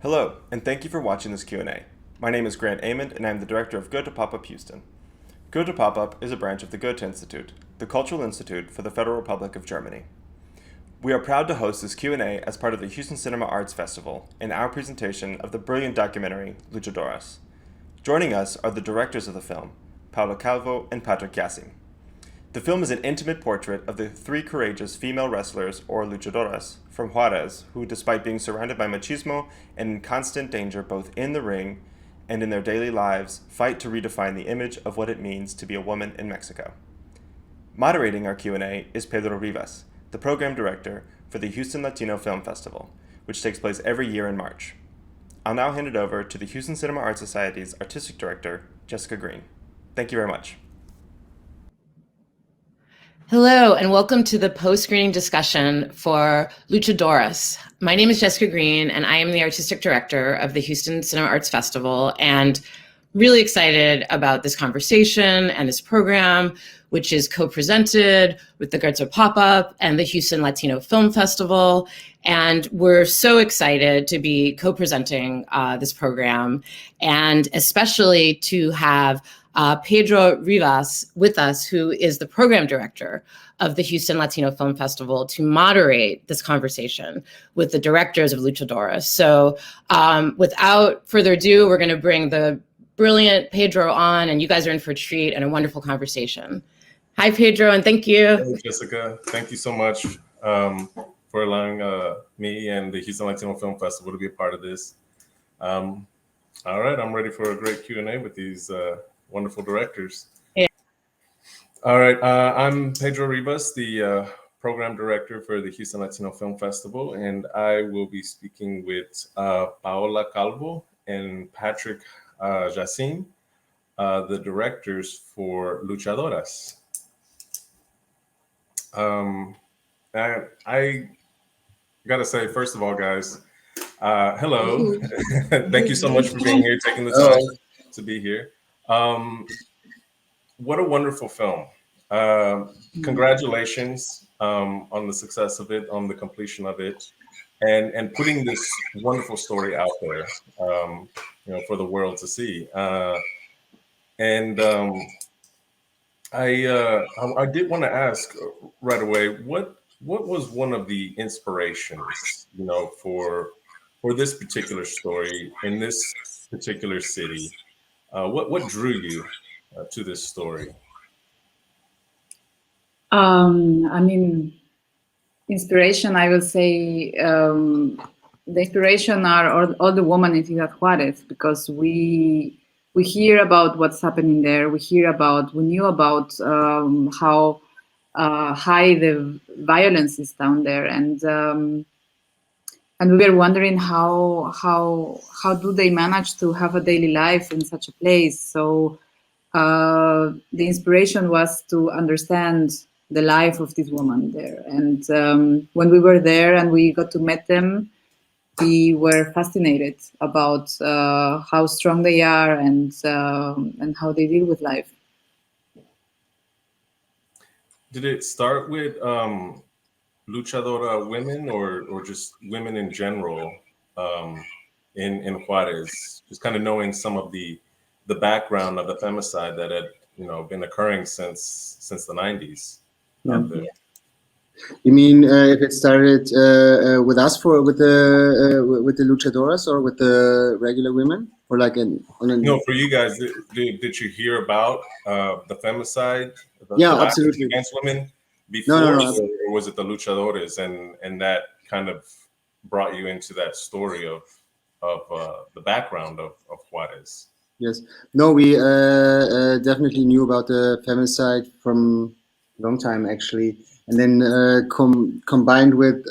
Hello, and thank you for watching this Q&A. My name is Grant Amond, and I am the director of Goethe Pop Up Houston. Goethe Pop Up is a branch of the Goethe Institute, the cultural institute for the Federal Republic of Germany. We are proud to host this Q&A as part of the Houston Cinema Arts Festival in our presentation of the brilliant documentary Luchadoras. Joining us are the directors of the film, Paola Calvo and Pedro Jasim. The film is an intimate portrait of the three courageous female wrestlers, or luchadoras, from Juarez, who, despite being surrounded by machismo and in constant danger both in the ring and in their daily lives, fight to redefine the image of what it means to be a woman in Mexico. Moderating our Q&A is Pedro Rivas, the program director for the Houston Latino Film Festival, which takes place every year in March. I'll now hand it over to the Houston Cinema Art Society's artistic director, Jessica Green. Thank you very much. Hello, and welcome to the post-screening discussion for Luchadoras. My name is Jessica Green, and I am the artistic director of the Houston Cinema Arts Festival, and really excited about this conversation and this program, which is co-presented with the Goethe Pop Up and the Houston Latino Film Festival. And we're so excited to be co-presenting this program, and especially to have Pedro Rivas with us, who is the program director of the Houston Latino Film Festival, to moderate this conversation with the directors of Luchadoras. So without further ado, we're going to bring the brilliant Pedro on, and you guys are in for a treat and a wonderful conversation. Hi, Pedro, and thank you. Hey, Jessica. Thank you so much for allowing me and the Houston Latino Film Festival to be a part of this. All right, I'm ready for a great Q&A with these wonderful directors. Yeah. All right, I'm Pedro Rivas, the program director for the Houston Latino Film Festival, and I will be speaking with Paola Calvo and Patrick Jasim, the directors for Luchadoras. I gotta say, first of all, guys, hello. Thank you so much for being here, taking the time to be here. What a wonderful film. Congratulations on the success of it, on the completion of it, and putting this wonderful story out there, for the world to see. I did want to ask right away, what was one of the inspirations, for this particular story in this particular city? What drew you to this story? Inspiration, I will say, the inspiration are all the women in Ciudad Juarez, because we hear about what's happening there. We knew about how high the violence is down there, and we were wondering how do they manage to have a daily life in such a place. So the inspiration was to understand the life of this woman there. And when we were there and we got to meet them, we were fascinated about how strong they are and how they deal with life. Did it start with luchadora women or just women in general in Juarez? Just kind of knowing some of the background of the femicide that had been occurring since the 90s. Yeah. You mean if it started with us with the luchadoras or with the regular women, or like No, for you guys, did you hear about the femicide? Absolutely. Against women before, no. Or was it the luchadores and that kind of brought you into that story of the background of Juarez? Yes. No, we definitely knew about the femicide from a long time, actually. And then combined with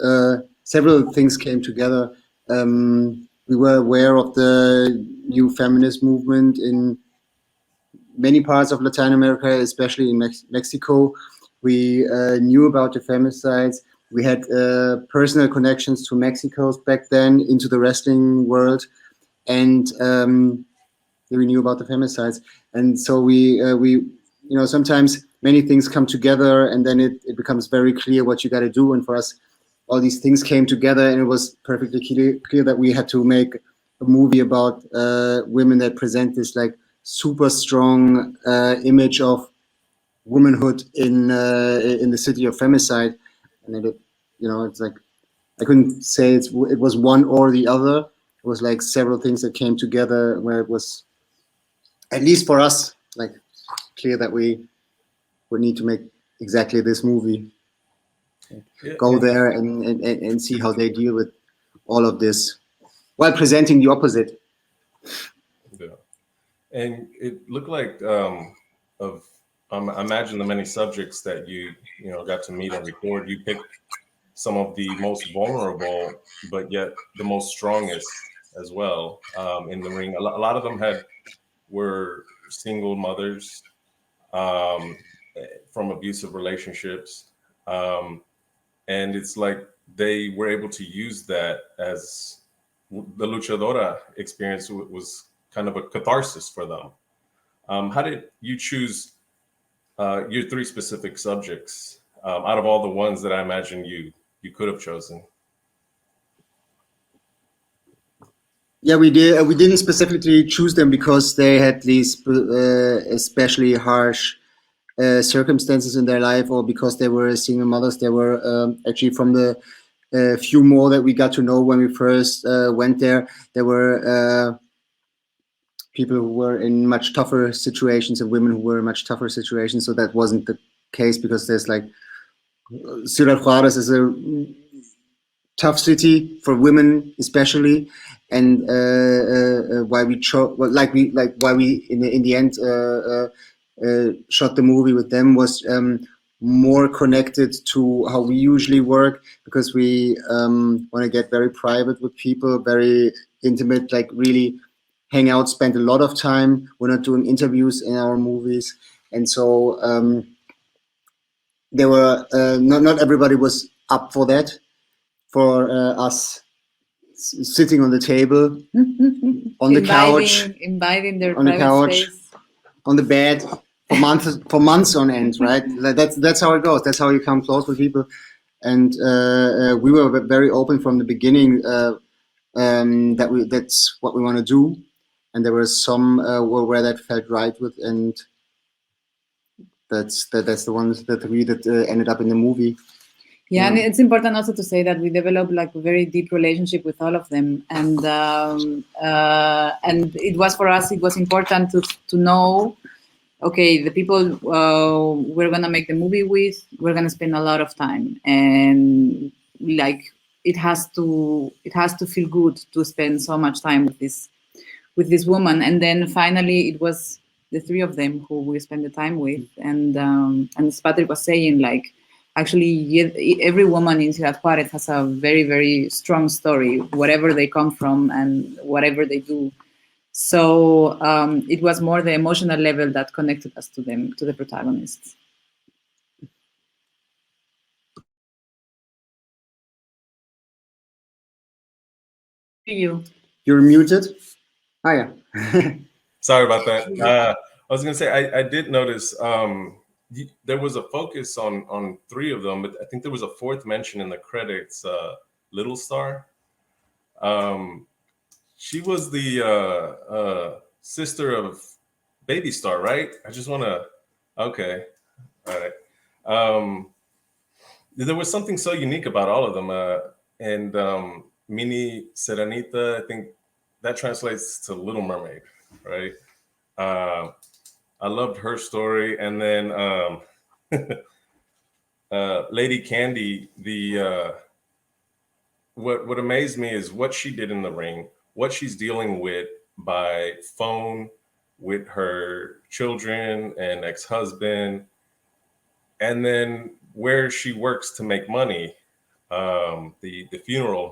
several things came together. We were aware of the new feminist movement in many parts of Latin America, especially in Mexico. We knew about the femicides. We had personal connections to Mexico back then into the wrestling world. And we knew about the femicides. And so we sometimes many things come together, and then it becomes very clear what you got to do. And for us, all these things came together, and it was perfectly clear that we had to make a movie about women that present this like super strong image of womanhood in the city of femicide, and then it's like I couldn't say it was one or the other. It was like several things that came together where it was, at least for us, like clear that we would need to make exactly this movie. Go there and see how they deal with all of this while presenting the opposite. Yeah, and it looked like I imagine the many subjects that you got to meet and record. You picked some of the most vulnerable, but yet the most strongest as well in the ring. A lot of them were single mothers from abusive relationships, and it's like they were able to use that as the luchadora experience was kind of a catharsis for them. How did you choose your three specific subjects out of all the ones that I imagine you could have chosen? Yeah, we did. We didn't specifically choose them because they had these especially harsh circumstances in their life, or because they were single mothers. They were actually from the few more that we got to know when we first went there. There were people who were in much tougher situations and women who were in much tougher situations. So that wasn't the case, because there's like Ciudad Juarez is a tough city for women especially, and why we chose, why we in the end shot the movie with them was more connected to how we usually work, because we want to get very private with people, very intimate, like really hang out, spend a lot of time. We're not doing interviews in our movies, and so there were not everybody was up for that. For us sitting on the table, on the couch, inviting their on the private couch, space, on the bed for months on end, right? That's how it goes. That's how you come close with people. And we were very open from the beginning that's what we want to do. And there were some where that felt right with, and that's the ones that ended up in the movie. Yeah, and it's important also to say that we developed like a very deep relationship with all of them, and it was for us. It was important to know, okay, the people we're gonna make the movie with, we're gonna spend a lot of time, and like it has to feel good to spend so much time with this woman. And then finally, it was the three of them who we spent the time with, and as Patrick was saying, like. Actually, every woman in Ciudad Juarez has a very, very strong story, wherever they come from and whatever they do. So it was more the emotional level that connected us to them, to the protagonists. You're muted. Oh, yeah. Sorry about that. I was going to say, I did notice there was a focus on three of them, but I think there was a fourth mention in the credits, Little Star. She was the sister of Baby Star, right? I just want to, okay. All right. There was something so unique about all of them. And Mini Serenita, I think that translates to Little Mermaid, right? I loved her story. And then Lady Candy, what amazed me is what she did in the ring, what she's dealing with by phone with her children and ex-husband, and then where she works to make money, the funeral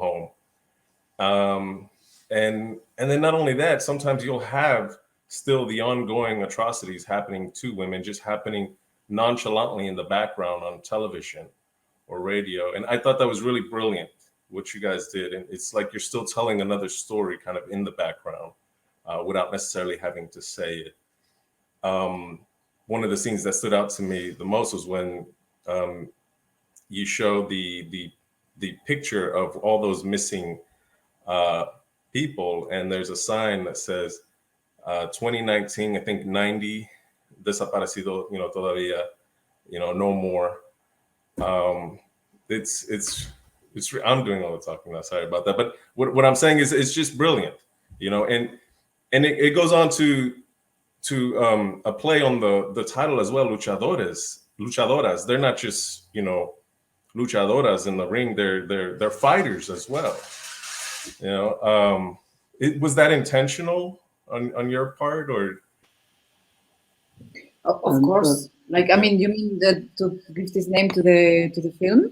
home. And then not only that, sometimes you'll have still the ongoing atrocities happening to women, just happening nonchalantly in the background on television or radio. And I thought that was really brilliant, what you guys did. And it's like you're still telling another story kind of in the background without necessarily having to say it. One of the scenes that stood out to me the most was when you show the picture of all those missing people, and there's a sign that says 2019, I think 90 desaparecido, todavía, no more. I'm doing all the talking now. Sorry about that. But what I'm saying is it's just brilliant, and it goes on to a play on the title as well, Luchadoras. They're not just, luchadoras in the ring. They're fighters as well. Was that intentional on your part, or? Of course. Like, I mean, you mean that to give this name to the film?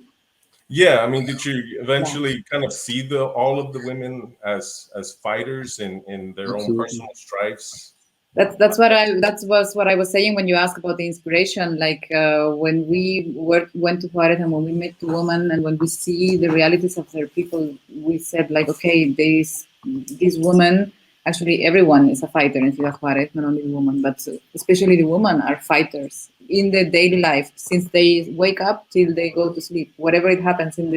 Yeah, I mean, did you eventually kind of see all of the women as fighters in their own personal strifes? That was what I was saying when you asked about the inspiration. Like when we went to Juarez and when we met the women and when we see the realities of their people, we said like, okay, these women, actually everyone is a fighter in Ciudad Juarez, not only the women, but especially the women are fighters in their daily life since they wake up till they go to sleep. Whatever it happens in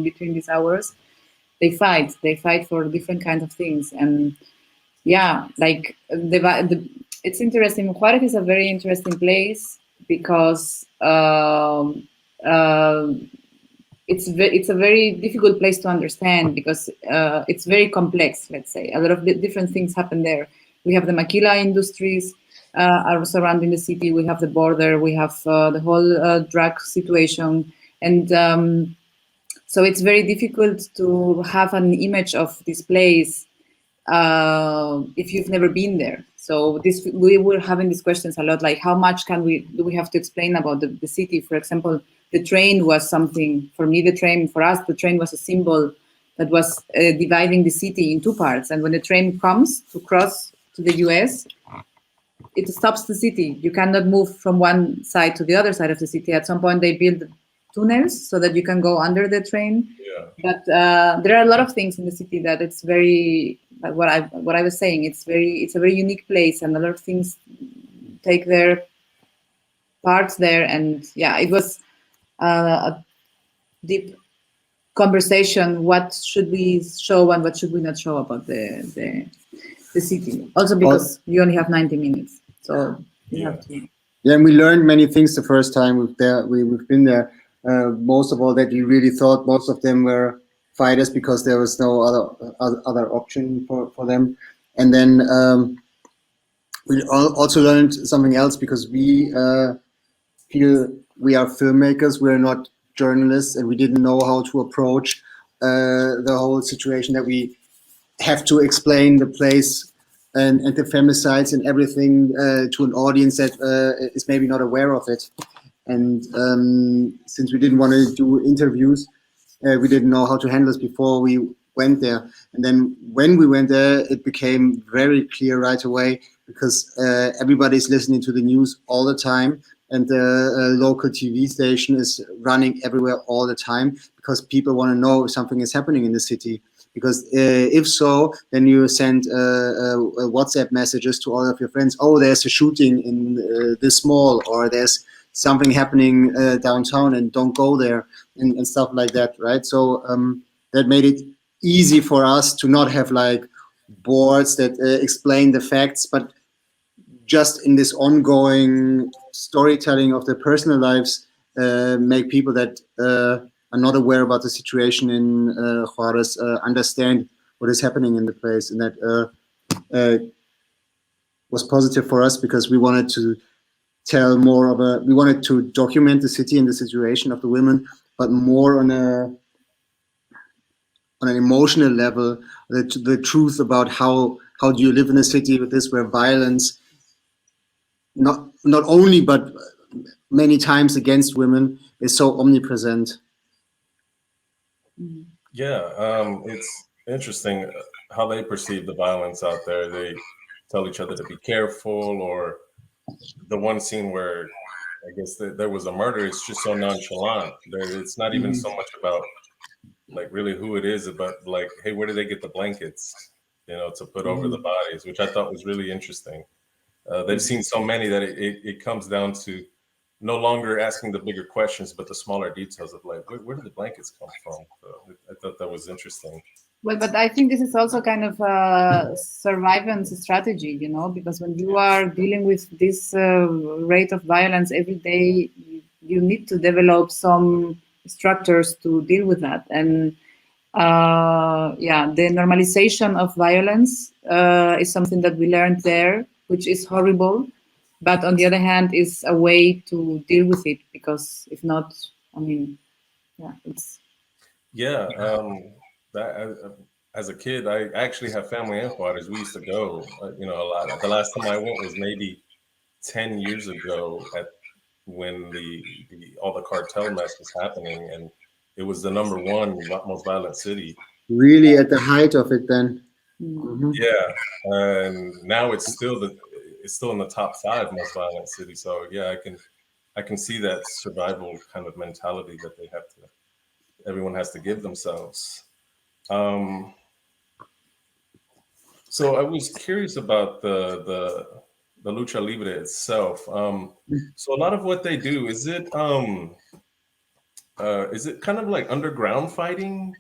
between these hours, they fight. They fight for different kinds of things. And yeah, like it's interesting. Juarez is a very interesting place because it's a very difficult place to understand because it's very complex. Let's say a lot of different things happen there. We have the maquila industries are surrounding the city. We have the border. We have the whole drug situation, and so it's very difficult to have an image of this place if you've never been there. So we were having these questions a lot, like how much do we have to explain about the city? For example, the train was something, for us, the train was a symbol that was dividing the city in two parts. And when the train comes to cross to the US, it stops the city. You cannot move from one side to the other side of the city. At some point they build tunnels so that you can go under the train. Yeah. But there are a lot of things in the city that it's very, what I was saying, it's a very unique place, and a lot of things take their parts there. And yeah, it was a deep conversation. What should we show and what should we not show about the city? Also because you only have 90 minutes, so you have to. Yeah, and we learned many things the first time we've been there. Most of all, that we really thought most of them were fighters because there was no other option for them. And then we also learned something else because we feel we are filmmakers, we're not journalists, and we didn't know how to approach the whole situation, that we have to explain the place and the femicides and everything to an audience that is maybe not aware of it. And since we didn't want to do interviews, we didn't know how to handle this before we went there. And then when we went there, it became very clear right away because everybody's listening to the news all the time. And the local TV station is running everywhere all the time because people want to know if something is happening in the city. Because if so, then you send WhatsApp messages to all of your friends. Oh, there's a shooting in this mall, or there's something happening downtown, and don't go there, and stuff like that, right? So that made it easy for us to not have like boards that explain the facts, but just in this ongoing storytelling of their personal lives, make people that are not aware about the situation in Juarez understand what is happening in the place. And that was positive for us because we wanted to tell more we wanted to document the city and the situation of the women, but more on an emotional level, the truth about how do you live in a city with this, where violence, not only, but many times against women, is so omnipresent. Yeah, it's interesting how they perceive the violence out there. They tell each other to be careful, or the one scene where I guess there was a murder, it's just so nonchalant. It's not even so much about like really who it is, but like, hey, where do they get the blankets, to put over the bodies, which I thought was really interesting. They've seen so many that it comes down to no longer asking the bigger questions, but the smaller details of like, where do the blankets come from? I thought that was interesting. Well, but I think this is also kind of a survivance strategy, you know, because when you are dealing with this rate of violence every day, you need to develop some structures to deal with that. And yeah, the normalization of violence is something that we learned there, which is horrible. But on the other hand, is a way to deal with it, because if not, I mean, yeah, it's. Yeah, that as a kid, I actually have family in Juarez. We used to go, a lot. The last time I went was maybe 10 years ago when the all the cartel mess was happening, and it was the number one most violent city. Really at the height of it then. Mhm. Yeah, and now it's still in the top 5 most violent cities. So yeah, I can see that survival kind of mentality that everyone has to give themselves. Um, so I was curious about the lucha libre itself. So a lot of what they do, is it kind of like underground fighting,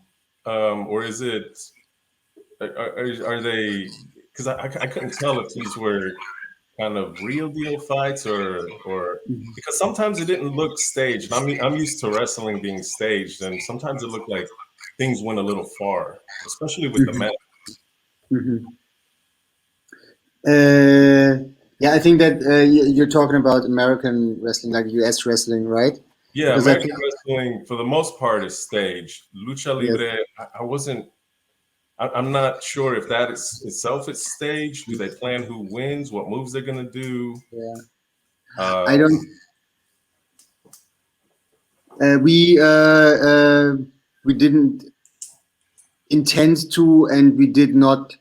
or is it are they? Because I couldn't tell if these were kind of real deal fights or because sometimes it didn't look staged. I mean, I'm used to wrestling being staged, and sometimes it looked like things went a little far, especially with the men. Mhm. Yeah, I think that you're talking about American wrestling, like US wrestling, right? Yeah, Because I American think, wrestling for the most part is staged. Lucha yes, Libre, I wasn't. I'm not sure if that is itself is staged. Do they plan who wins, what moves they're gonna do? yeah. I Um, don't. Uh, we uh, uh, we didn't intend to, and we did not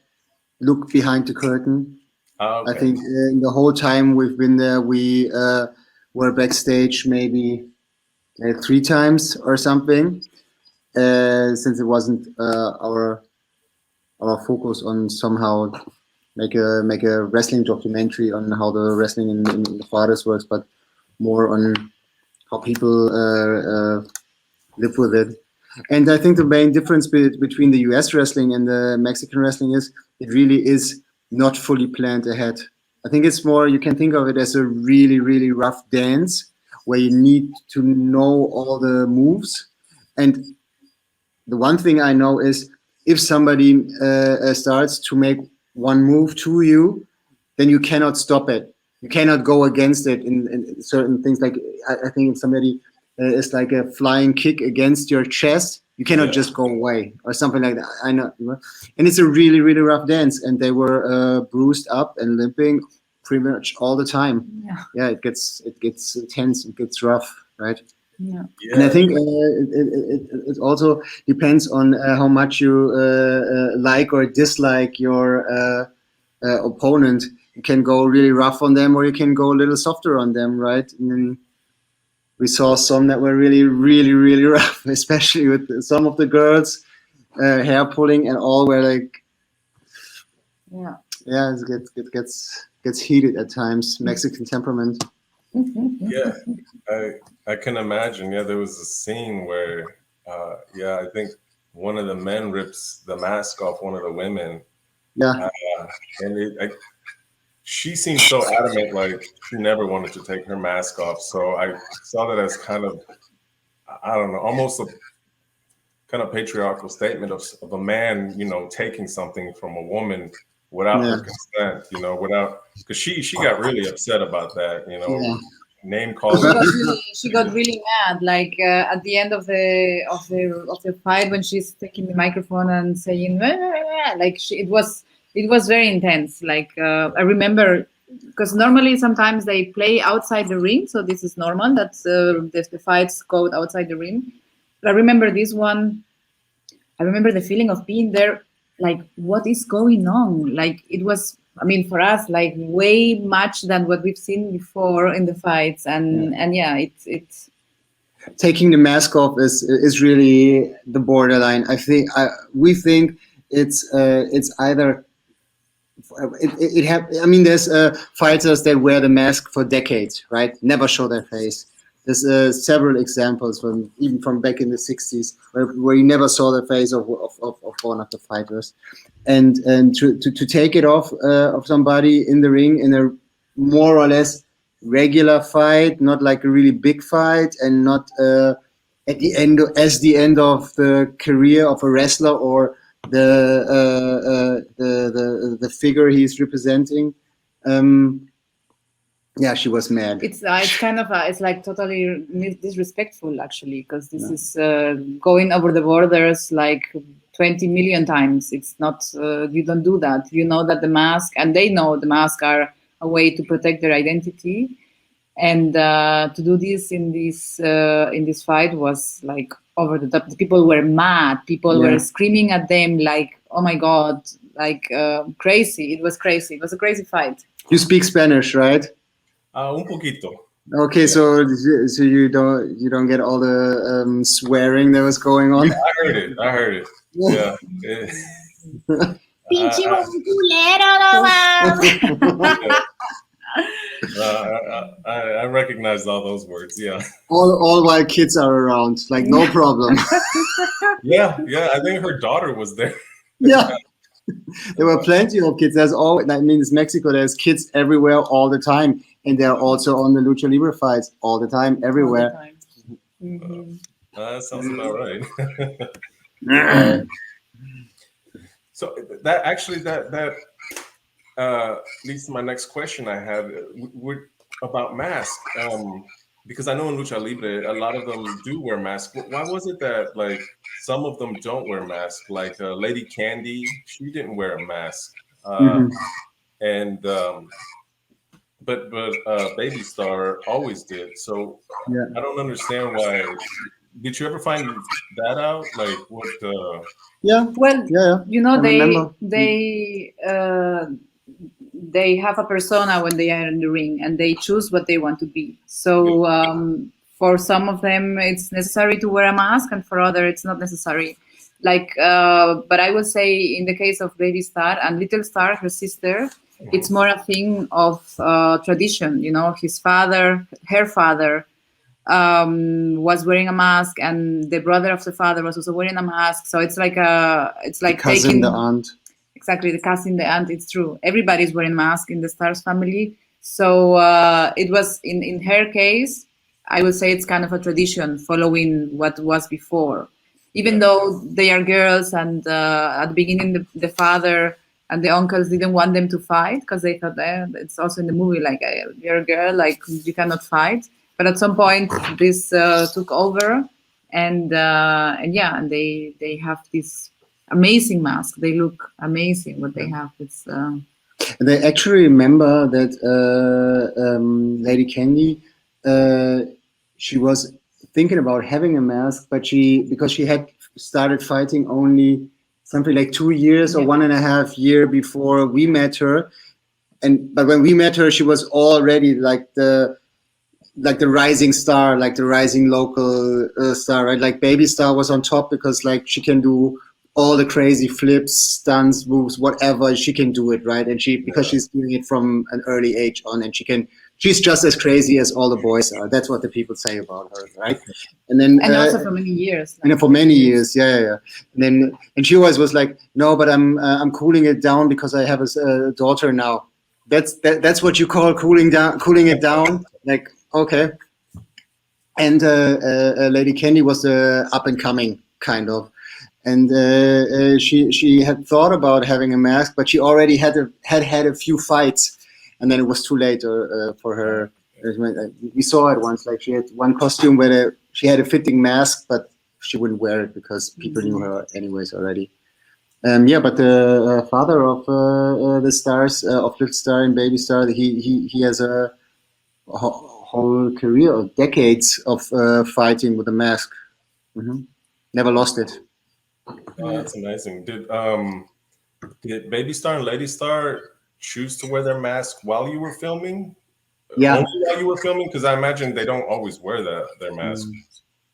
look behind the curtain. I okay. think in the whole time we've been there, we were backstage maybe 3 times or something, since it wasn't our focus on somehow make a wrestling documentary on how the wrestling in the Juarez works, but more on how people live with it. And I think the main difference between the US wrestling and the Mexican wrestling is it really is not fully planned ahead. I think it's more, you can think of it as a really, really rough dance where you need to know all the moves. And the one thing I know is if somebody starts to make one move to you, then you cannot stop it. You cannot go against it in certain things. Like I think if somebody is like a flying kick against your chest, you cannot Yeah. just go away or something like that. I know, and it's a really, really rough dance. And they were bruised up and limping pretty much all the time. Yeah. Yeah, it gets intense, it gets rough, right? Yeah. And I Yeah. think it also depends on how much you like or dislike your opponent. You can go really rough on them, or you can go a little softer on them, right? And then we saw some that were really, really, really rough, especially with some of the girls, hair pulling and all, were like, Yeah. yeah, it gets heated at times. Mexican temperament. Yeah, I can imagine. Yeah, there was a scene where, yeah, I think one of the men rips the mask off one of the women, Yeah, and she seemed so adamant, like she never wanted to take her mask off. So I saw that as kind of, I don't know, almost a kind of patriarchal statement of a man, taking something from a woman without yeah, her consent, without, because she got really upset about that, yeah. name She calling. got really mad. Like at the end of the fight, when she's taking the microphone and saying, "Wah, wah, wah," like it was very intense. Like I remember, because normally sometimes they play outside the ring, so this is normal that the fights go outside the ring. But I remember this one. I remember the feeling of being there, like, what is going on? Like, it was, I mean, for us, like, way much than what we've seen before in the fights. And yeah, it's, Taking the mask off is really the borderline. We think it's either I mean, there's fighters that wear the mask for decades, right? Never show their face. There's several examples even from back in the 60s where you never saw the face of one of the fighters, and to take it off of somebody in the ring in a more or less regular fight, not like a really big fight, and not at the end of the career of a wrestler or the figure he's representing. Yeah, she was mad. It's kind of it's like totally disrespectful, actually, because this is going over the borders like 20 million times. It's not, you don't do that. You know that the mask, and they know the mask are a way to protect their identity, and to do this in this fight was like over the top. The people were mad. People were screaming at them like, "Oh my God!" Like crazy. It was crazy. It was a crazy fight. You speak Spanish, right? Un poquito. Okay, so you don't get all the swearing that was going on. I heard it. Yeah. Pinche I recognize all those words. Yeah. All while kids are around, like no problem. Yeah. I think her daughter was there. Yeah. There were plenty of kids. That means Mexico. There's kids everywhere all the time, and they're also on the lucha libre fights all the time, everywhere. All the time. That sounds about right. So that leads to my next question I have about masks. Because I know in lucha libre, a lot of them do wear masks. Why was it that like some of them don't wear masks? Like Lady Candy, she didn't wear a mask, and but Baby Star always did. So I don't understand why. Did you ever find that out? Like what? Well, you know, they have a persona when they are in the ring, and they choose what they want to be. So for some of them, it's necessary to wear a mask, and for others, it's not necessary. Like, but I would say in the case of Baby Star and Little Star, her sister, it's more a thing of tradition. You know, her father was wearing a mask, and the brother of the father was also wearing a mask. So it's like the cousin, taking the aunt. Exactly, the cousin, the aunt. It's true. Everybody's wearing a mask in the Stars family. So it was in her case, I would say it's kind of a tradition following what was before. Even though they are girls, and at the beginning the father and the uncles didn't want them to fight because they thought it's also in the movie like you're a girl, like you cannot fight. But at some point this took over, and they have this amazing mask. They look amazing. What they have, it's. They actually remember that Lady Candy, she was thinking about having a mask, but because she had started fighting only something like 2 years or 1.5 years before we met her, but when we met her, she was already like the rising star, like the rising local star, right? Like Baby Star was on top because like she can do all the crazy flips, stunts, moves, whatever, she can do it, right? And because she's doing it from an early age on, and she's just as crazy as all the boys are. That's what the people say about her, right? And also for many years. And for many years, yeah. And she always was like, no, but I'm cooling it down because I have a daughter now. That's what you call cooling it down? Like, okay. And Lady Candy was up and coming, kind of. And she had thought about having a mask, but she already had a few fights, and then it was too late for her. We saw it once, like she had one costume where she had a fitting mask, but she wouldn't wear it because people knew her anyways already. But the father of the stars, of Little Star and Baby Star, he has a whole career of decades of fighting with a mask. Never lost it. Oh, that's amazing. Did Baby Star and Lady Star choose to wear their mask while you were filming? Yeah. Only while you were filming? Because I imagine they don't always wear their mask.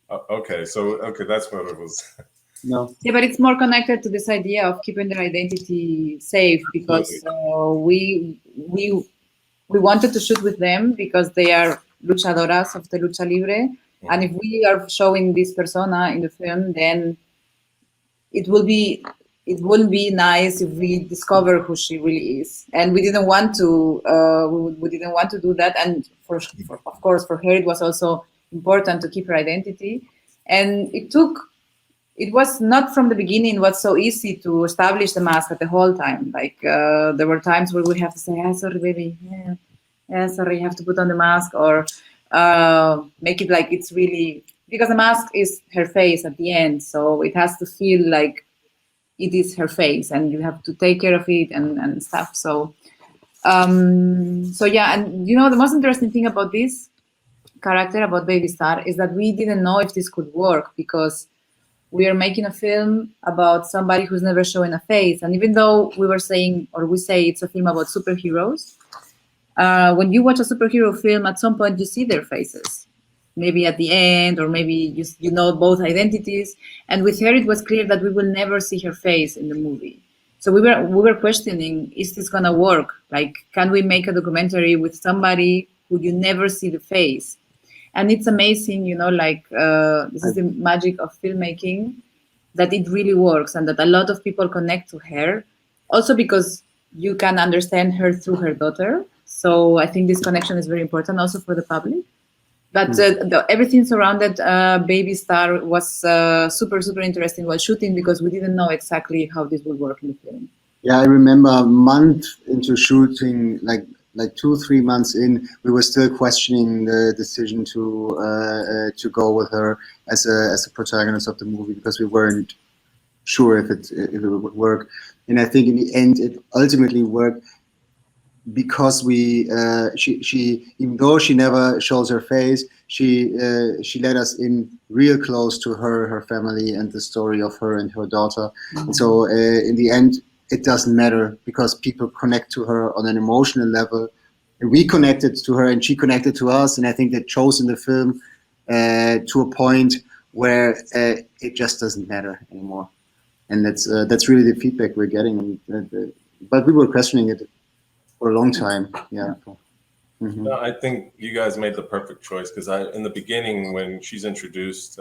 Okay, that's what it was. No. Yeah, but it's more connected to this idea of keeping their identity safe, because we wanted to shoot with them because they are luchadoras of the lucha libre. And if we are showing this persona in the film, then it will be it wouldn't be nice if we discover who she really is. And we didn't want to we didn't want to do that. And of course for her it was also important to keep her identity. And it was not from the beginning was so easy to establish the mask at the whole time. Like there were times where we have to say, sorry baby, yeah, sorry, you have to put on the mask, or make it like it's really, because the mask is her face at the end, so it has to feel like it is her face, and you have to take care of it and stuff. So yeah, and the most interesting thing about this character, about Baby Star, is that we didn't know if this could work, because we are making a film about somebody who's never shown a face. And even though we say it's a film about superheroes, when you watch a superhero film, at some point you see their faces, maybe at the end, or maybe you know both identities. And with her, it was clear that we will never see her face in the movie. So we were questioning, is this gonna work? Like, can we make a documentary with somebody who you never see the face? And it's amazing, this is the magic of filmmaking, that it really works, and that a lot of people connect to her. Also because you can understand her through her daughter. So I think this connection is very important also for the public. But everything surrounded Baby Star was super, super interesting while shooting, because we didn't know exactly how this would work in the film. Yeah, I remember a month into shooting, like 2-3 months in, we were still questioning the decision to go with her as a protagonist of the movie, because we weren't sure if it would work. And I think in the end, it ultimately worked, because she even though she never shows her face, she let us in real close to her family and the story of her and her daughter. And so in the end, it doesn't matter, because people connect to her on an emotional level. And we connected to her and she connected to us, and I think that shows in the film to a point where it just doesn't matter anymore. And that's really the feedback we're getting. But we were questioning it for a long time. Yeah. Mm-hmm. No, I think you guys made the perfect choice, because in the beginning, when she's introduced,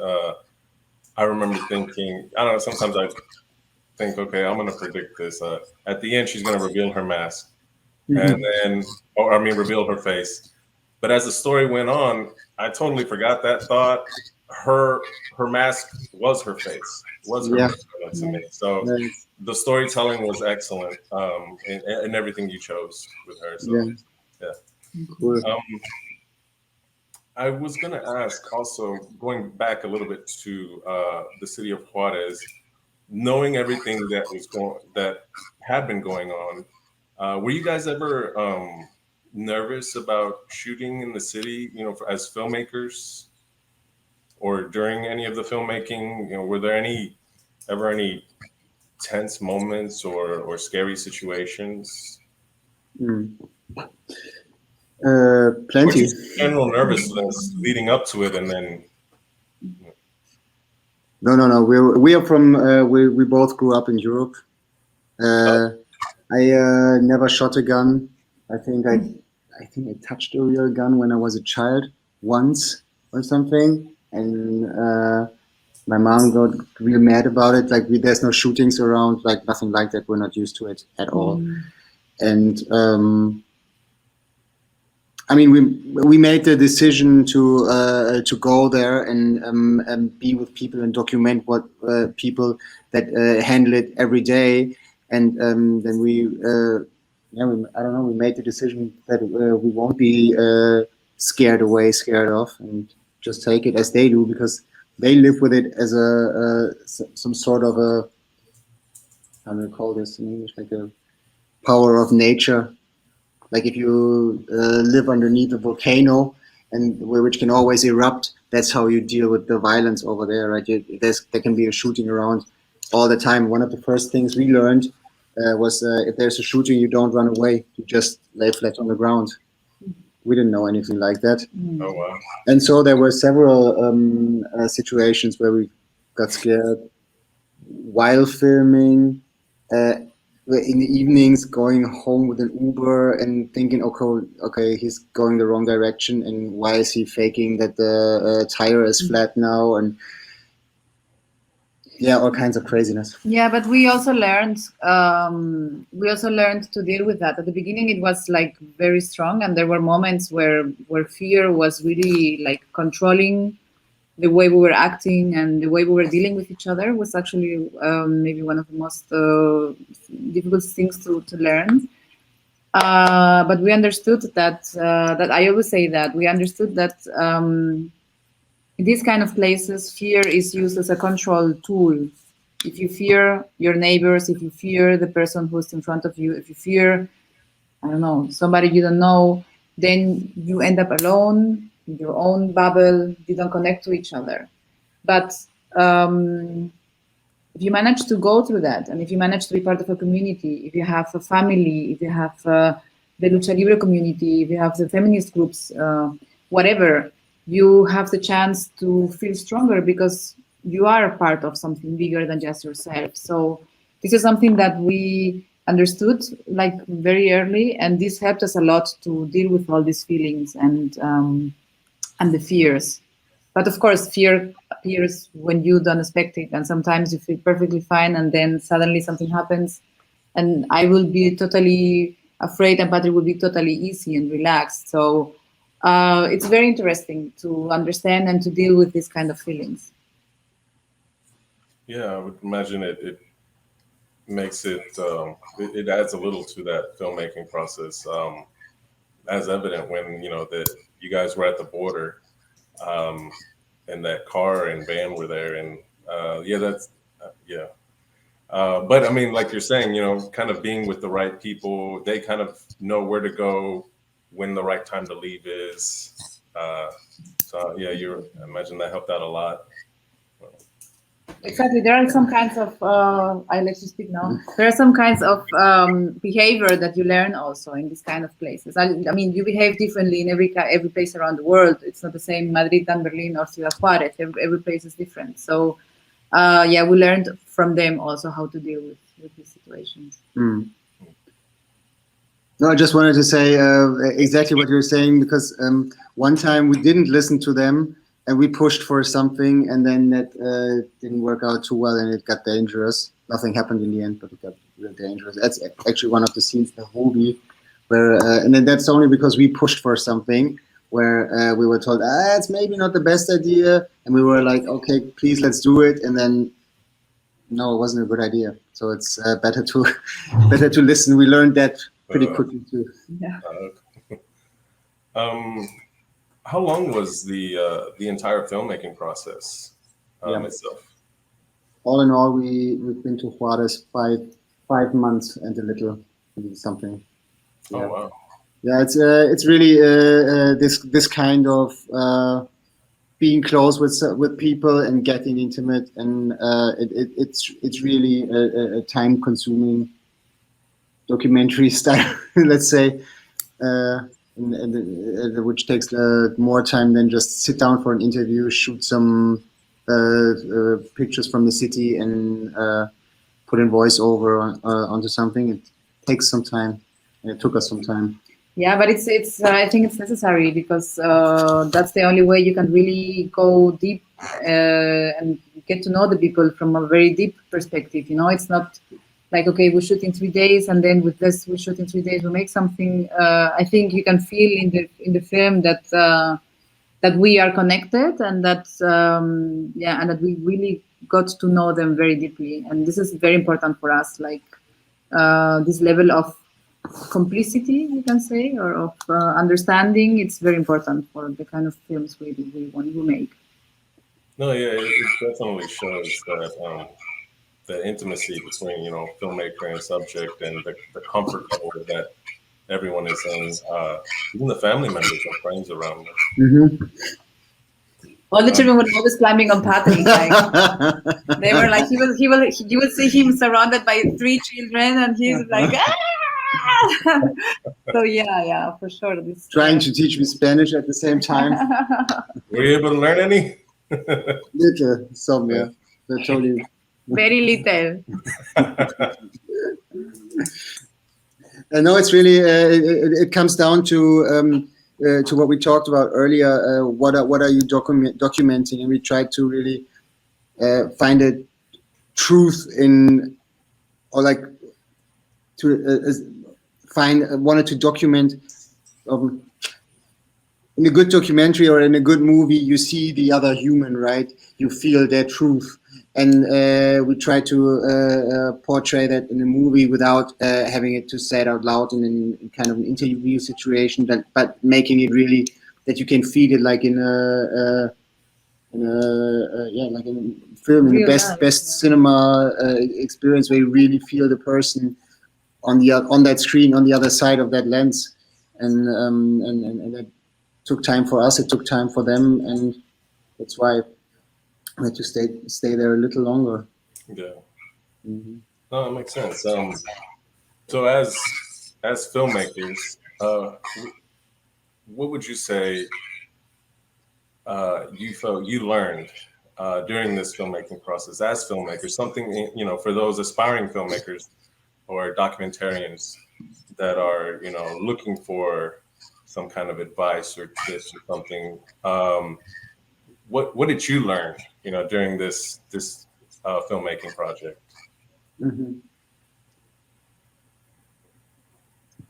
I remember thinking, I don't know, sometimes I think, okay, I'm going to predict this. At the end, she's going to reveal her mask, and then, reveal her face. But as the story went on, I totally forgot that thought. Her mask was her face, was her persona to me. So the storytelling was excellent, in everything you chose with her. So yeah. Cool. I was going to ask also, going back a little bit to the city of Juarez, knowing everything that had been going on, were you guys ever nervous about shooting in the city, as filmmakers, or during any of the filmmaking? Were there ever any tense moments or scary situations? Plenty. Or just general nervousness leading up to it, and then. No. We are from. We both grew up in Europe. I never shot a gun. I think I touched a real gun when I was a child once or something, and my mom got real mad about it. Like, there's no shootings around, like nothing like that. We're not used to it at all. And we made the decision to go there and be with people and document what people that handle it every day. And then we made the decision that we won't be scared off, and just take it as they do, because they live with it as some sort of a, how do you call this in English, like a power of nature. Like, if you live underneath a volcano, and which can always erupt, that's how you deal with the violence over there, right? There can be a shooting around all the time. One of the first things we learned was if there's a shooting, you don't run away. You just lay flat on the ground. We didn't know anything like that. Oh, wow. And so there were several situations where we got scared while filming. in the evenings going home with an Uber and thinking, okay, he's going the wrong direction, and why is he faking that the tire is flat now, and yeah, all kinds of craziness. Yeah, but we also learned to deal with that. At the beginning, it was like very strong, and there were moments where fear was really like controlling the way we were acting and the way we were dealing with each other. Was actually maybe one of the most difficult things to learn. But we understood that I always say that we understood that in these kind of places, fear is used as a control tool. If you fear your neighbors, if you fear the person who's in front of you, if you fear, I don't know, somebody you don't know, then you end up alone in your own bubble. You don't connect to each other. But if you manage to go through that, and if you manage to be part of a community, if you have a family, if you have the Lucha Libre community, if you have the feminist groups, whatever, you have the chance to feel stronger because you are a part of something bigger than just yourself. So this is something that we understood like very early, and this helped us a lot to deal with all these feelings and the fears. But of course, fear appears when you don't expect it, and sometimes you feel perfectly fine, and then suddenly something happens, and I will be totally afraid, and Patrick will be totally easy and relaxed. So it's very interesting to understand and to deal with these kind of feelings. Yeah, I would imagine it makes it adds a little to that filmmaking process, as evident when that you guys were at the border, and that car and van were there, and but I mean, like you're saying, kind of being with the right people, they kind of know where to go when the right time to leave is. So yeah, I imagine that helped out a lot. Exactly. There are some kinds of, I let you speak now. There are some kinds of behavior that you learn also in these kind of places. I mean, you behave differently in every place around the world. It's not the same Madrid and Berlin or Ciudad Juarez. Every place is different. So, yeah, we learned from them also how to deal with these situations. Mm. No, I just wanted to say exactly what you're saying, because one time we didn't listen to them, and we pushed for something, and then that didn't work out too well, and it got dangerous. Nothing happened in the end, but it got real dangerous. That's actually one of the scenes in the movie, where, and then that's only because we pushed for something, where we were told, it's maybe not the best idea, and we were like, okay, please, let's do it, and then no, it wasn't a good idea. So it's better to listen. We learned that pretty quickly too. Yeah. How long was the entire filmmaking process itself? All in all, we've been to Juarez 5 months and a little something. Yeah. Oh wow! Yeah, it's really this kind of being close with people and getting intimate, and it's really a time-consuming documentary style, let's say. And which takes more time than just sit down for an interview, shoot some pictures from the city, and put in voiceover onto something. It takes some time, and it took us some time. Yeah, but it's I think it's necessary, because that's the only way you can really go deep and get to know the people from a very deep perspective. It's not like, okay, we shoot in 3 days, and then with this we shoot in 3 days, we make something. I think you can feel in the film that we are connected, and that and that we really got to know them very deeply, and this is very important for us. Like this level of complicity, you can say, or of understanding. It's very important for the kind of films we want to make. No, yeah, it definitely shows that. The intimacy between filmmaker and subject, and the comfort level that everyone is in, even the family members and friends around them. Mm-hmm. All the children were always climbing on Patrick. Like, they were like, you would see him surrounded by 3 children, and he's like, ah! So yeah, for sure. Trying to teach me Spanish at the same time. Were you able to learn any? Little, some, yeah. They're totally. Very little. No, it's really it comes down to what we talked about earlier. What are you documenting? And we tried to really find a truth in, or like to wanted to document. In a good documentary or in a good movie, you see the other human, right? You feel their truth. And we try to portray that in a movie without having it to say it out loud in kind of an interview situation, but making it really that you can feel it like in a like in a film, in the best cinema experience, where you really feel the person on that screen, on the other side of that lens, and that took time for us. It took time for them, and that's why we had to stay there a little longer. Yeah. Mm-hmm. No, that makes sense. So as filmmakers, what would you say you felt you learned during this filmmaking process as filmmakers? Something, for those aspiring filmmakers or documentarians that are, looking for some kind of advice or tips or something. What did you learn, during this filmmaking project? Mm-hmm.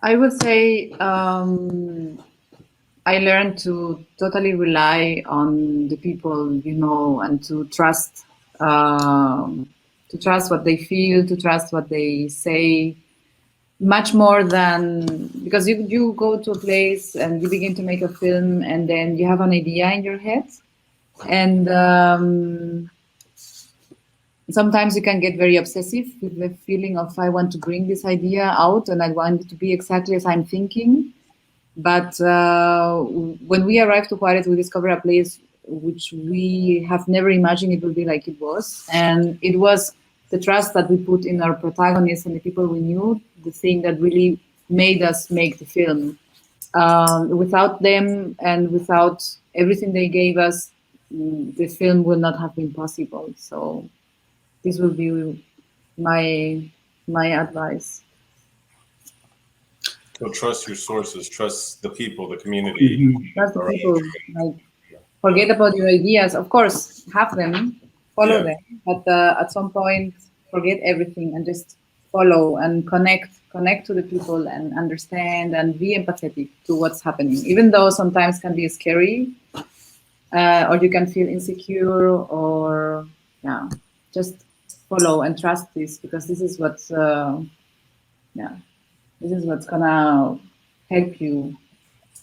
I would say I learned to totally rely on the people, and to trust what they feel, to trust what they say, much more than, because you go to a place and you begin to make a film, and then you have an idea in your head, and sometimes you can get very obsessive with the feeling of, I want to bring this idea out and I want it to be exactly as I'm thinking. But when we arrived to Juarez, we discovered a place which we have never imagined it would be like it was. And it was the trust that we put in our protagonists and the people we knew, the thing that really made us make the film. Without them and without everything they gave us, the film would not have been possible. So this would be my advice. So trust your sources, trust the people, the community. Mm-hmm. Trust the people. Like, forget about your ideas. Of course, have them, follow them, but at some point, forget everything and just follow and connect to the people and understand and be empathetic to what's happening. Even though sometimes can be scary, or you can feel insecure, or just follow and trust this, because this is what's this is what's gonna help you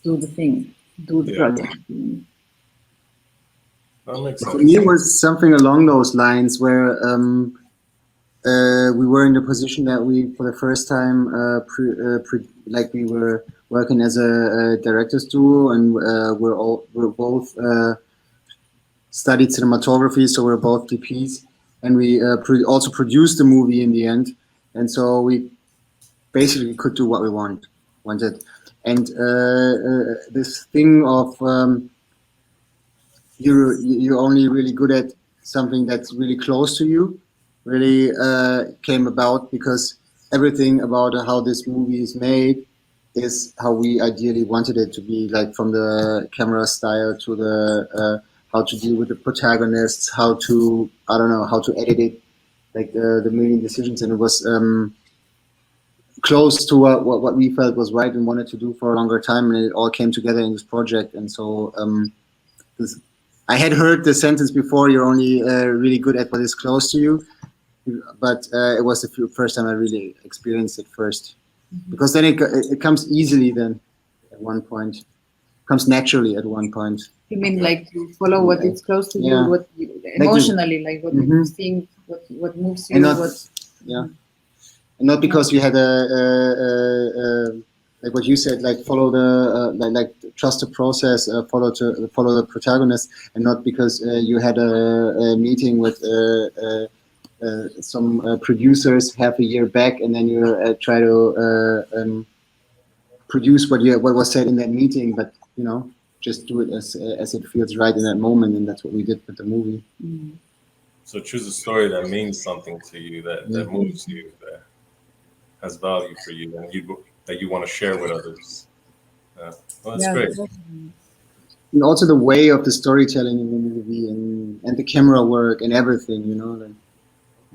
do the thing, do the project. That makes sense. For me, it was something along those lines where we were in the position that we, for the first time, like we were working as a director's duo, and we're both studied cinematography, so we're both DPs, and we also produced the movie in the end, and so we basically could do what we wanted. And this thing of you're only really good at something that's really close to you really came about because everything about how this movie is made is how we ideally wanted it to be, like from the camera style to the how to deal with the protagonists, how to edit it, like the million decisions, and it was close to what we felt was right and wanted to do for a longer time, and it all came together in this project. And so I had heard the sentence before, you're only really good at what is close to you, but it was the first time I really experienced it first, because then it comes easily then at one point, comes naturally at one point. You mean like to follow what is close to you, what emotionally, like what you think, what moves you, and not because you had like what you said, like follow the like trust the process, follow the protagonist, and not because you had a meeting with some producers half a year back, and then you try to produce what was said in that meeting, but just do it as it feels right in that moment, and that's what we did with the movie. So choose a story that means something to you, that moves you, that has value for you and that you want to share with others. Well, that's Yeah, great. And also the way of the storytelling in the movie and the camera work and everything, like,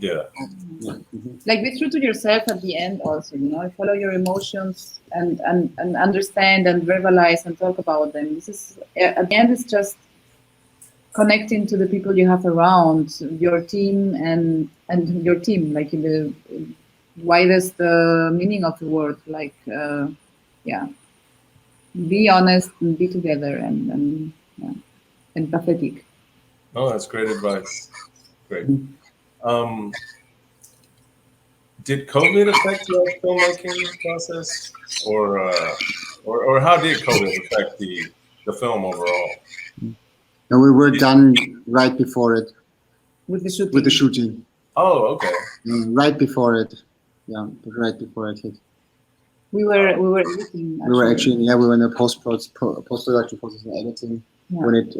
Yeah. yeah. Mm-hmm. like be true to yourself at the end also, follow your emotions and understand and verbalize and talk about them. This is, at the end, it's just connecting to the people you have around, your team and your team, like in the widest meaning of the word, like, yeah, be honest and be together and yeah, empathetic. Oh, that's great advice. Great. Did COVID affect your filmmaking process, or how did COVID affect the film overall? And we were done right before it With the shooting. with the shooting. Oh, okay. Right before it, yeah, right before it hit. We were editing. We were actually, we were in the post-production process and editing when it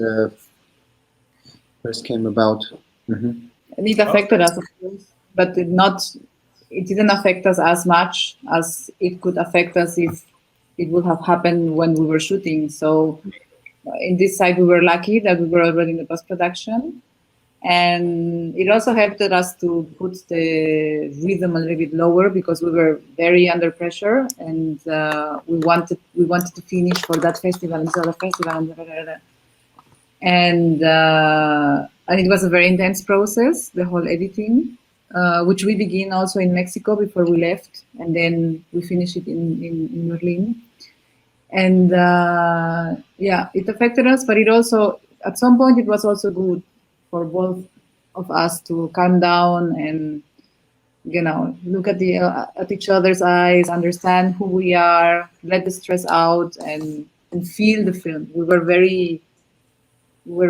first came about. Mm-hmm. And it affected us, of course, but it didn't affect us as much as it could affect us if it would have happened when we were shooting. So in this side, we were lucky that we were already in the post-production. And it also helped us to put the rhythm a little bit lower because we were very under pressure, and we wanted to finish for that festival and the festival and it was a very intense process, the whole editing, which we begin also in Mexico before we left, and then we finished it in Berlin. And yeah, it affected us, but it also, at some point, it was also good for both of us to calm down and, look at each other's eyes, understand who we are, let the stress out, and feel the film. We were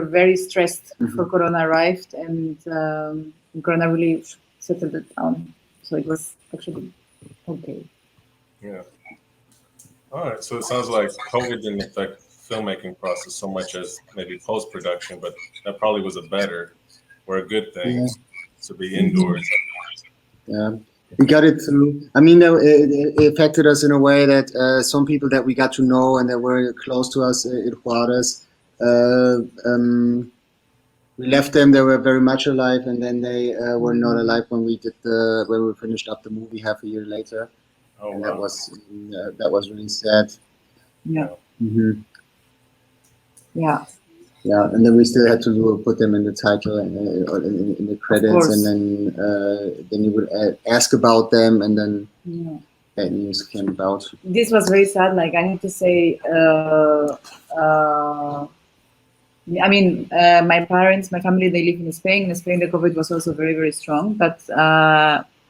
very stressed before Corona arrived, and Corona really settled it down. So it was actually okay. Yeah. All right. So it sounds like COVID didn't affect filmmaking process so much as maybe post-production, but that probably was a good thing to be indoors. Yeah, we got it through. I mean, it affected us in a way that some people that we got to know and that were close to us in Juarez, we left them. They were very much alive, and then they were not alive when we finished up the movie half a year later. Oh, and wow. that was really sad. Yeah. Mm-hmm. Yeah. Yeah, and then we still had to put them in the title and in the credits, and then you would ask about them, and then that news came about. This was very sad. Like, I have to say, I mean, my parents, my family, they live in Spain. In Spain, the COVID was also very, very strong. But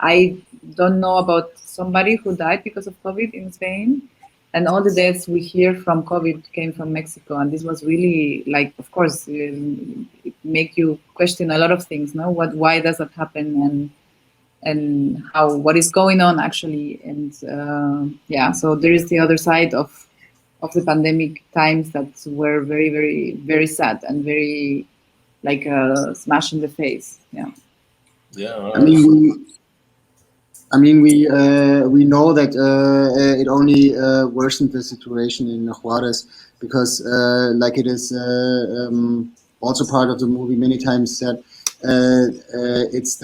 I don't know about somebody who died because of COVID in Spain. And all the deaths we hear from COVID came from Mexico. And this was really, like, of course, it make you question a lot of things, no? Why does that happen? And what is going on, actually? And yeah, so there is the other side of the pandemic times that were very, very, very sad and very like a smash in the face. Yeah. Yeah. I mean, we know that it only worsened the situation in Juarez because, like it is also part of the movie many times said, it's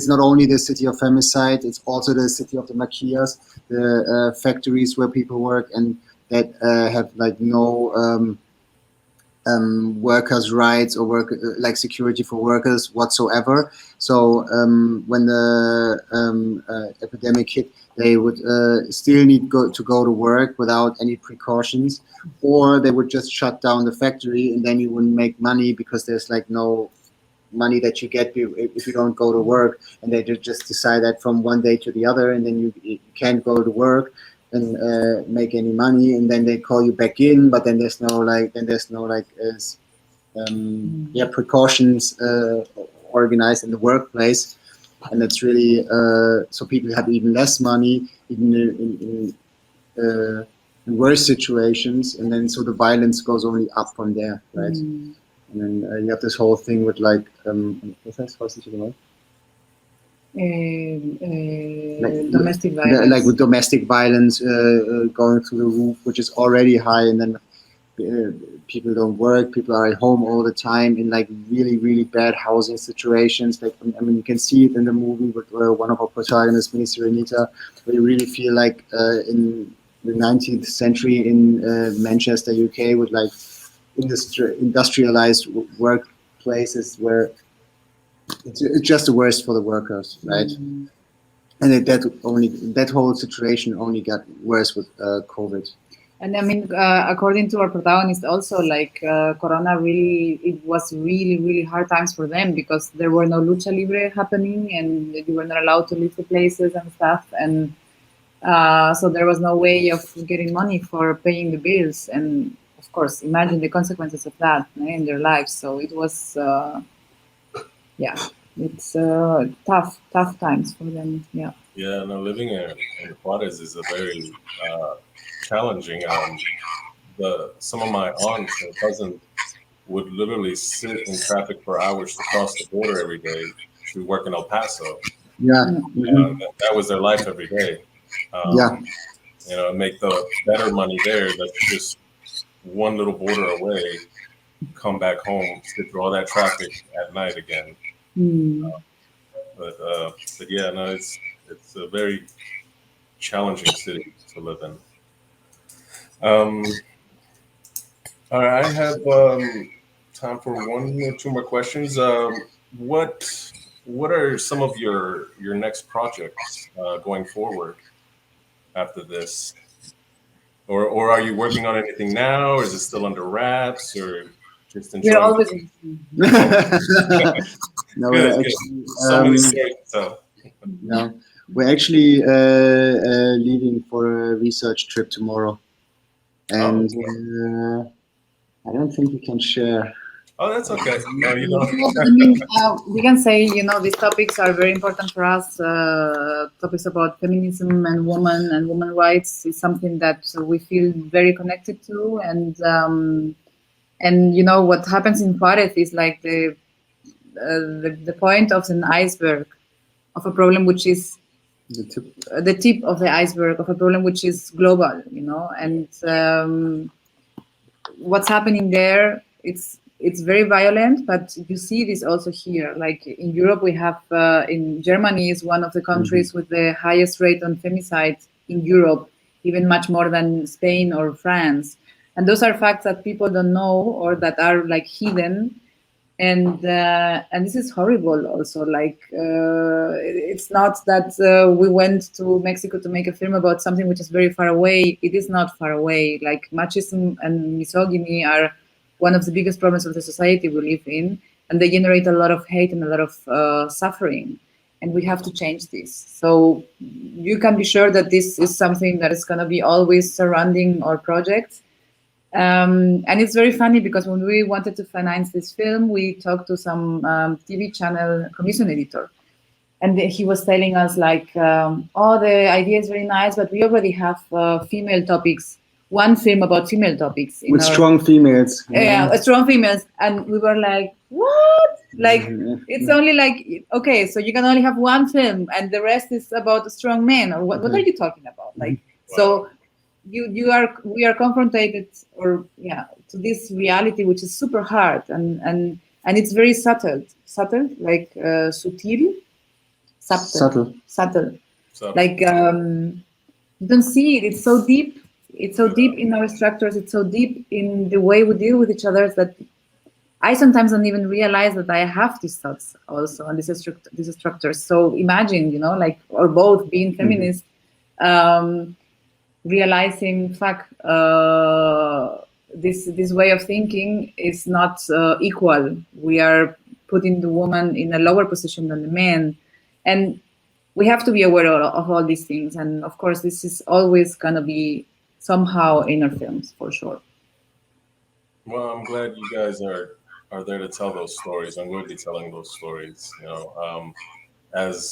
not only the city of femicide, it's also the city of the maquilas, the factories where people work and that have like no workers' rights or like security for workers whatsoever. So when the epidemic hit, they would still need to go to work without any precautions, or they would just shut down the factory, and then you wouldn't make money because there's like no money that you get if you don't go to work, and they just decide that from one day to the other, and then you can't go to work and make any money, and then they call you back in, but then there's no precautions organized in the workplace, and it's really so people have even less money, even in worse situations, and then so the violence goes only up from there, right? And then you have this whole thing with like what's that supposed to be? Domestic violence. Like with domestic violence going through the roof, which is already high, and then people don't work, people are at home all the time in like really, really bad housing situations. Like, I mean, you can see it in the movie with one of our protagonists, Minister Anita, where you really feel like in the 19th century in Manchester, UK, with like industrialized workplaces where it's just the worst for the workers, right? And that whole situation only got worse with COVID. And I mean, according to our protagonist, also like Corona it was really, really hard times for them because there were no lucha libre happening, and you were not allowed to leave the places and stuff, and so there was no way of getting money for paying the bills, and of course, imagine the consequences of that in their lives. So it was, it's tough times for them. Yeah. Yeah, no, living in Juarez is a very challenging. Some of my aunts and cousins would literally sit in traffic for hours to cross the border every day to work in El Paso. Yeah, that was their life every day. Make the better money there. That's just one little border away. Come back home, sit through all that traffic at night again. But yeah, no, it's a very challenging city to live in. All right, I have time for one or two more questions. What are some of your next projects going forward after this? Or are you working on anything now? Or is it still under wraps? Or just enjoying? We're always. No, actually, so many stories to tell. No, we're actually leaving for a research trip tomorrow, and I don't think we can share. Oh, that's okay. No, you don't. I mean, we can say, these topics are very important for us. Topics about feminism and women rights is something that we feel very connected to. And what happens in Juarez is like the point of an iceberg of a problem which is the tip of the iceberg of a problem which is global, and what's happening there, it's very violent, but you see this also here. Like in Europe, we have in Germany is one of the countries with the highest rate on femicide in Europe, even much more than Spain or France. And those are facts that people don't know or that are like hidden. And this is horrible also. Like it's not that we went to Mexico to make a film about something which is very far away. It is not far away. Like machismo and misogyny are one of the biggest problems of the society we live in, and they generate a lot of hate and a lot of suffering, and we have to change this. So you can be sure that this is something that is going to be always surrounding our projects. And it's very funny because when we wanted to finance this film, we talked to some TV channel commission editor, and he was telling us like, oh, the idea is very nice, but we already have female topics. One film about female topics with strong females. Yeah, strong females, and we were like, what? Like it's only like, okay, so you can only have one film, and the rest is about strong men, or what are you talking about? Like, so we are confronted, or to this reality which is super hard, and it's very subtle, like subtle. Like you don't see it. It's so deep. It's so deep in our structures. It's so deep in the way we deal with each other that I sometimes don't even realize that I have these thoughts also, and these structures. So imagine, like, or both being feminist, realizing, this way of thinking is not equal. We are putting the woman in a lower position than the man, and we have to be aware of all these things. And of course, this is always going to be somehow in our films, for sure. Well, I'm glad you guys are there to tell those stories. I'm going to be telling those stories, as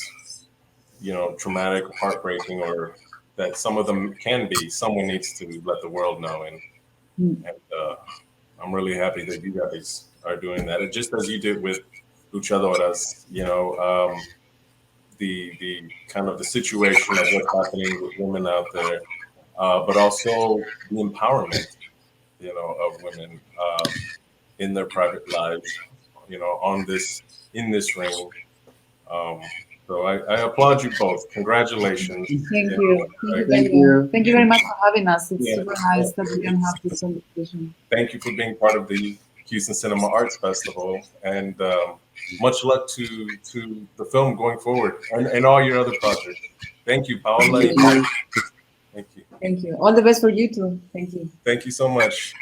traumatic, heartbreaking, or that some of them can be. Someone needs to let the world know, and I'm really happy that you guys are doing that. And just as you did with Luchadoras, the kind of the situation of what's happening with women out there, but also the empowerment, of women in their private lives, in this ring. So I applaud you both. Congratulations. Thank you. Thank you very much for having us. It's super nice that we can have this conversation. Thank you for being part of the Houston Cinema Arts Festival, and much luck to the film going forward and all your other projects. Thank you, Paola. Thank you. Thank you. All the best for you too. Thank you. Thank you so much.